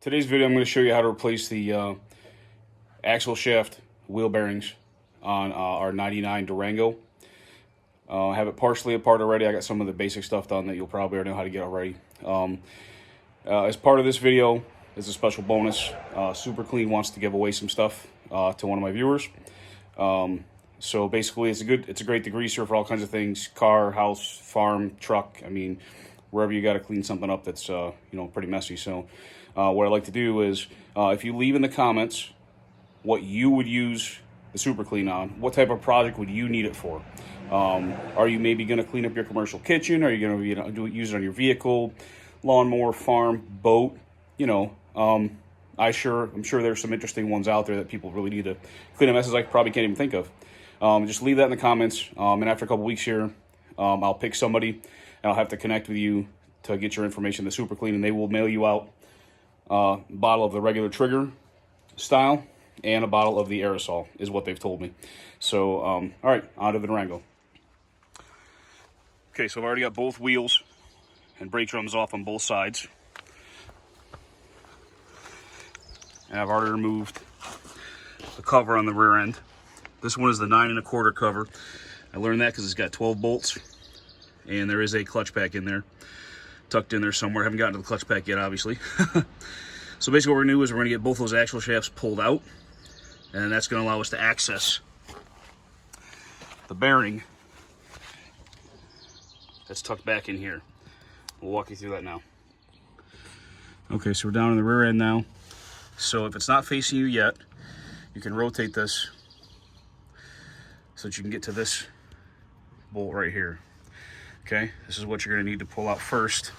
Today's video, I'm going to show you how to replace the axle shaft wheel bearings on our 99 Durango. I have it partially apart already. I got some of the basic stuff done that you'll probably already know how to get already. As part of this video, as a special bonus, Super Clean wants to give away some stuff to one of my viewers. So basically, it's a great degreaser for all kinds of things: car, house, farm, truck. I mean, wherever you got to clean something up that's pretty messy. So what I like to do is, if you leave in the comments what you would use the Super Clean on, what type of project would you need it for? Are you maybe going to clean up your commercial kitchen? Are you going to use it on your vehicle, lawnmower, farm, boat? I'm sure there's some interesting ones out there that people really need to clean up messes I probably can't even think of. Just leave that in the comments, and after a couple weeks here, I'll pick somebody, and I'll have to connect with you to get your information to Super Clean, and they will mail you out a bottle of the regular trigger style and a bottle of the aerosol, is what they've told me. So, all right, on to the Durango. Okay, so I've already got both wheels and brake drums off on both sides. And I've already removed the cover on the rear end. This one is the 9 1/4 cover. I learned that because it's got 12 bolts, and there is a clutch pack in there, tucked in there somewhere. Haven't gotten to the clutch pack yet, obviously. So basically what we're going to do is we're going to get both those axle shafts pulled out, and that's going to allow us to access the bearing that's tucked back in here. We'll walk you through that now. Okay, so we're down in the rear end now. So if it's not facing you yet, you can rotate this so that you can get to this bolt right here. Okay, this is what you're going to need to pull out first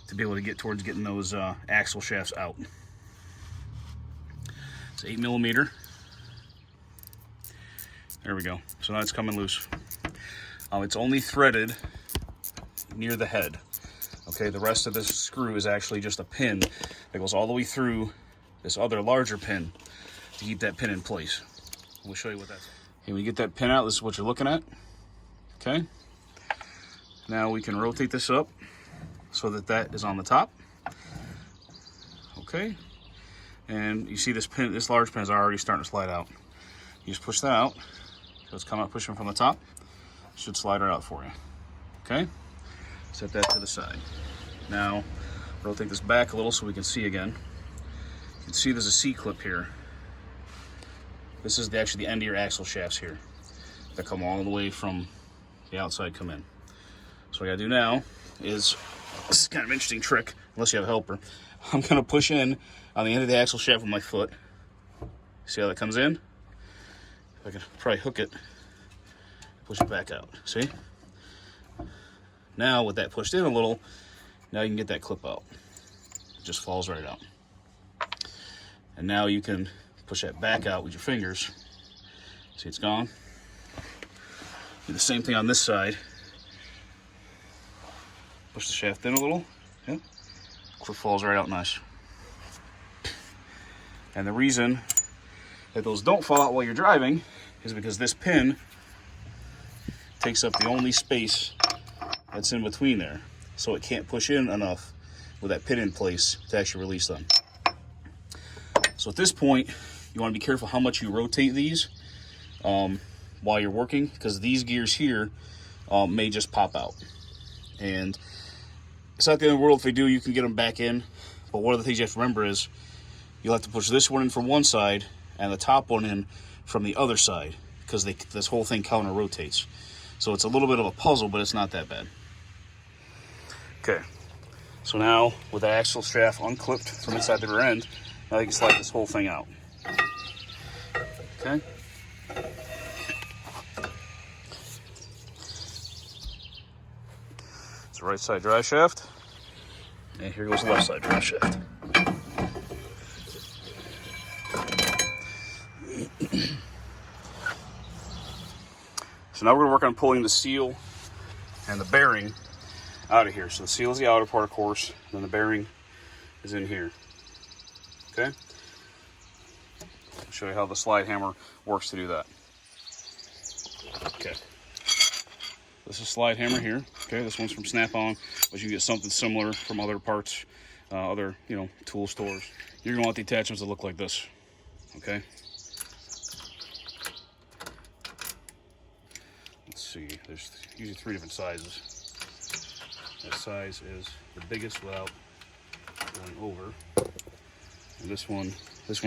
to be able to get towards getting those axle shafts out. It's 8mm. There we go. So now it's coming loose. It's only threaded near the head. Okay, the rest of this screw is actually just a pin that goes all the way through this other larger pin to keep that pin in place. We'll show you what that's. Okay, when you get that pin out, this is what you're looking at. Okay. Now we can rotate this up so that that is on the top. Okay. And you see this pin, this large pin is already starting to slide out. You just push that out. So it's coming out pushing from the top. It should slide right out for you. Okay. Set that to the side. Now rotate this back a little so we can see again. You can see there's a C-clip here. This is actually the end of your axle shafts here that come all the way from the outside come in. So what I gotta do now is, this is kind of an interesting trick, unless you have a helper. I'm gonna push in on the end of the axle shaft with my foot. See how that comes in? I can probably hook it, push it back out. See? Now with that pushed in a little, now you can get that clip out. It just falls right out. And now you can push that back out with your fingers. See, it's gone. Do the same thing on this side. Push the shaft in a little. Yeah. Clip falls right out nice. And the reason that those don't fall out while you're driving is because this pin takes up the only space that's in between there. So it can't push in enough with that pin in place to actually release them. So at this point, you want to be careful how much you rotate these while you're working, because these gears here may just pop out. And it's not the end of the world if they do. You can get them back in. But one of the things you have to remember is you'll have to push this one in from one side and the top one in from the other side, because this whole thing counter rotates. So it's a little bit of a puzzle, but it's not that bad. Okay, so now with the axle shaft unclipped from inside the rear end, now you can slide this whole thing out. Okay. It's the right side drive shaft, and here goes the left side drive shaft. So now we're going to work on pulling the seal and the bearing out of here. So the seal is the outer part, of course, and then the bearing is in here. Okay? I'll show you how the slide hammer works to do that. Okay. This is a slide hammer here. Okay, this one's from Snap-on, but you can get something similar from other parts other, tool stores. You're going to want the attachments to look like this, okay? Let's see, there's usually 3 different sizes. That size is the biggest without going over. And this one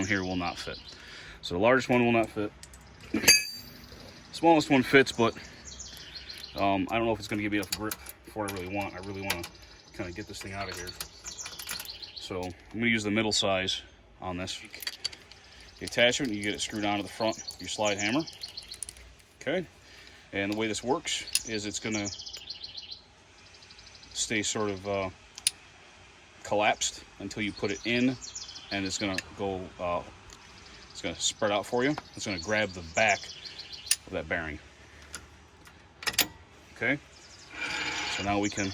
here will not fit. So the largest one will not fit. The smallest one fits, but I don't know if it's going to give me enough grip for what I really want. I really want to kind of get this thing out of here. So I'm going to use the middle size on this. The attachment, you get it screwed onto the front of your slide hammer. Okay. And the way this works is it's going to stay sort of collapsed until you put it in, and it's going to go, it's going to spread out for you. It's going to grab the back of that bearing. Okay. So now we can.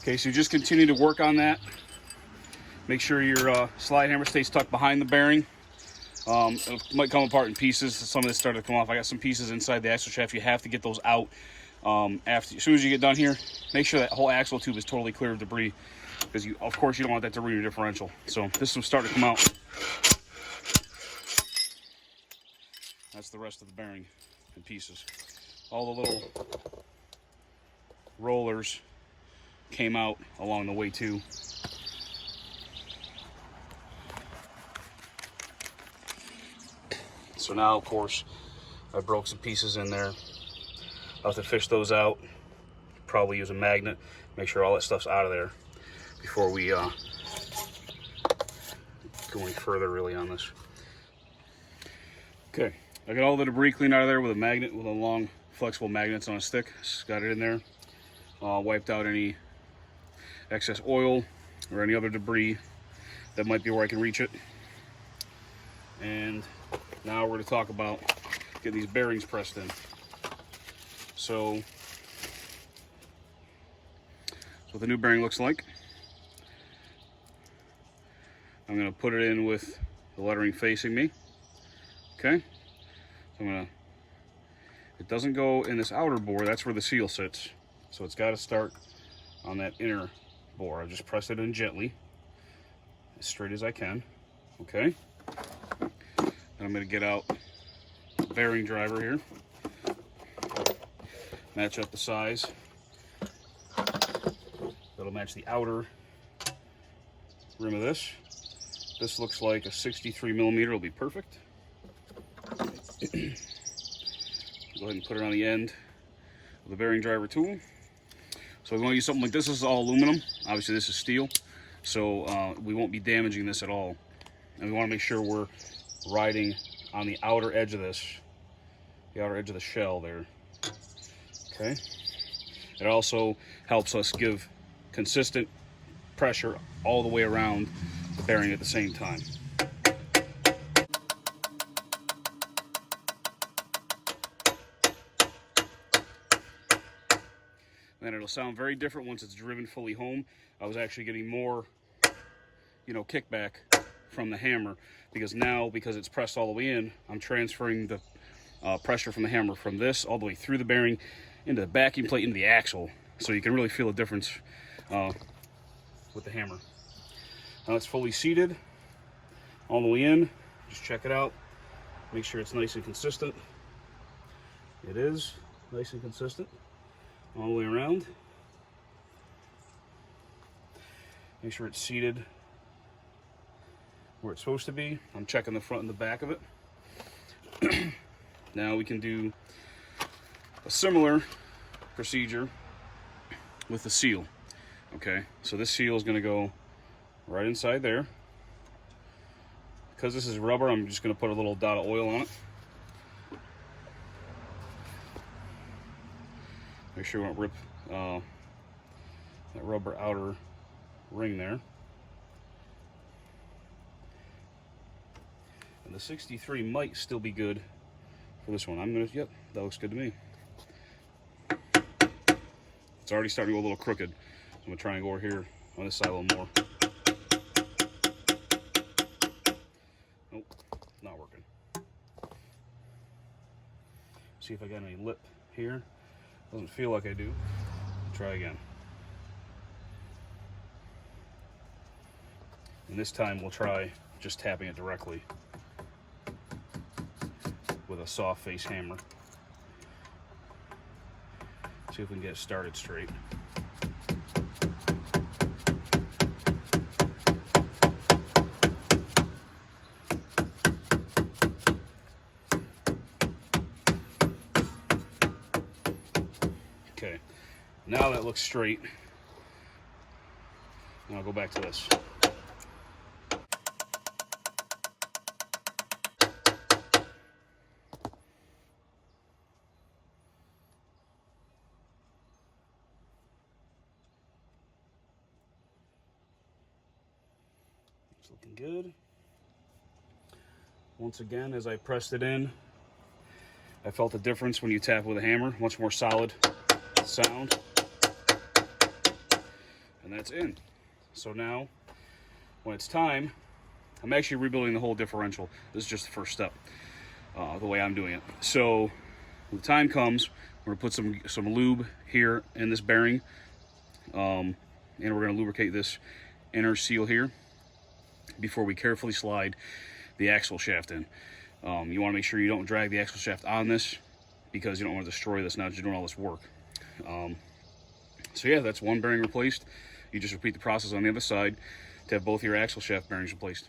Okay, so you just continue to work on that. Make sure your slide hammer stays tucked behind the bearing. It might come apart in pieces. Some of this started to come off. I got some pieces inside the axle shaft. You have to get those out as soon as you get done here. Make sure that whole axle tube is totally clear of debris, because of course you don't want that to ruin your differential. So this will start to come out. That's the rest of the bearing in pieces. All the little rollers came out along the way too. So now, of course, I broke some pieces in there. I'll have to fish those out. Probably use a magnet. Make sure all that stuff's out of there before we go any further really on this. Okay, I got all the debris cleaned out of there with a magnet, with a long flexible magnets on a stick. Just got it in there. Wiped out any excess oil or any other debris that might be where I can reach it. And now we're going to talk about getting these bearings pressed in. So that's what the new bearing looks like. I'm going to put it in with the lettering facing me. Okay. So it doesn't go in this outer bore. That's where the seal sits. So it's got to start on that inner bore. I just press it in gently, as straight as I can. Okay. And I'm going to get out the bearing driver here. Match up the size. That'll match the outer rim of this. This looks like a 63 millimeter. Will be perfect. Go ahead and put it on the end of the bearing driver tool. So we want to use something like this. This is all aluminum. Obviously this is steel, so we won't be damaging this at all. And we want to make sure we're riding on the outer edge of this, the outer edge of the shell there. Okay. It also helps us give consistent pressure all the way around the bearing at the same time. And it'll sound very different once it's driven fully home. I was actually getting more, kickback from the hammer, because it's pressed all the way in, I'm transferring the pressure from the hammer from this all the way through the bearing into the backing plate, into the axle, so you can really feel a difference with the hammer. Now it's fully seated all the way in. Just check it out. Make sure it's nice and consistent. It is nice and consistent all the way around. Make sure it's seated where it's supposed to be. I'm checking the front and the back of it. Now we can do a similar procedure with the seal. Okay, so this seal is going to go right inside there. Because this is rubber, I'm just going to put a little dot of oil on it. Make sure we don't rip that rubber outer ring there. And the 63 might still be good for this one. Yep, that looks good to me. It's already starting to go a little crooked. So I'm going to try and go over here on this side a little more. Nope, not working. See if I got any lip here. Doesn't feel like I do. Try again. And this time we'll try just tapping it directly with a soft face hammer. See if we can get it started straight. Okay, now that looks straight. Now I'll go back to this. It's looking good. Once again, as I pressed it in, I felt the difference when you tap with a hammer. Much more solid sound. And that's in. So now, when it's time, I'm actually rebuilding the whole differential. This is just the first step, the way I'm doing it. So when the time comes, we're gonna put some lube here in this bearing, and we're gonna lubricate this inner seal here before we carefully slide the axle shaft in. You wanna make sure you don't drag the axle shaft on this, because you don't wanna destroy this now that you're doing all this work. So yeah, that's one bearing replaced. You just repeat the process on the other side to have both your axle shaft bearings replaced.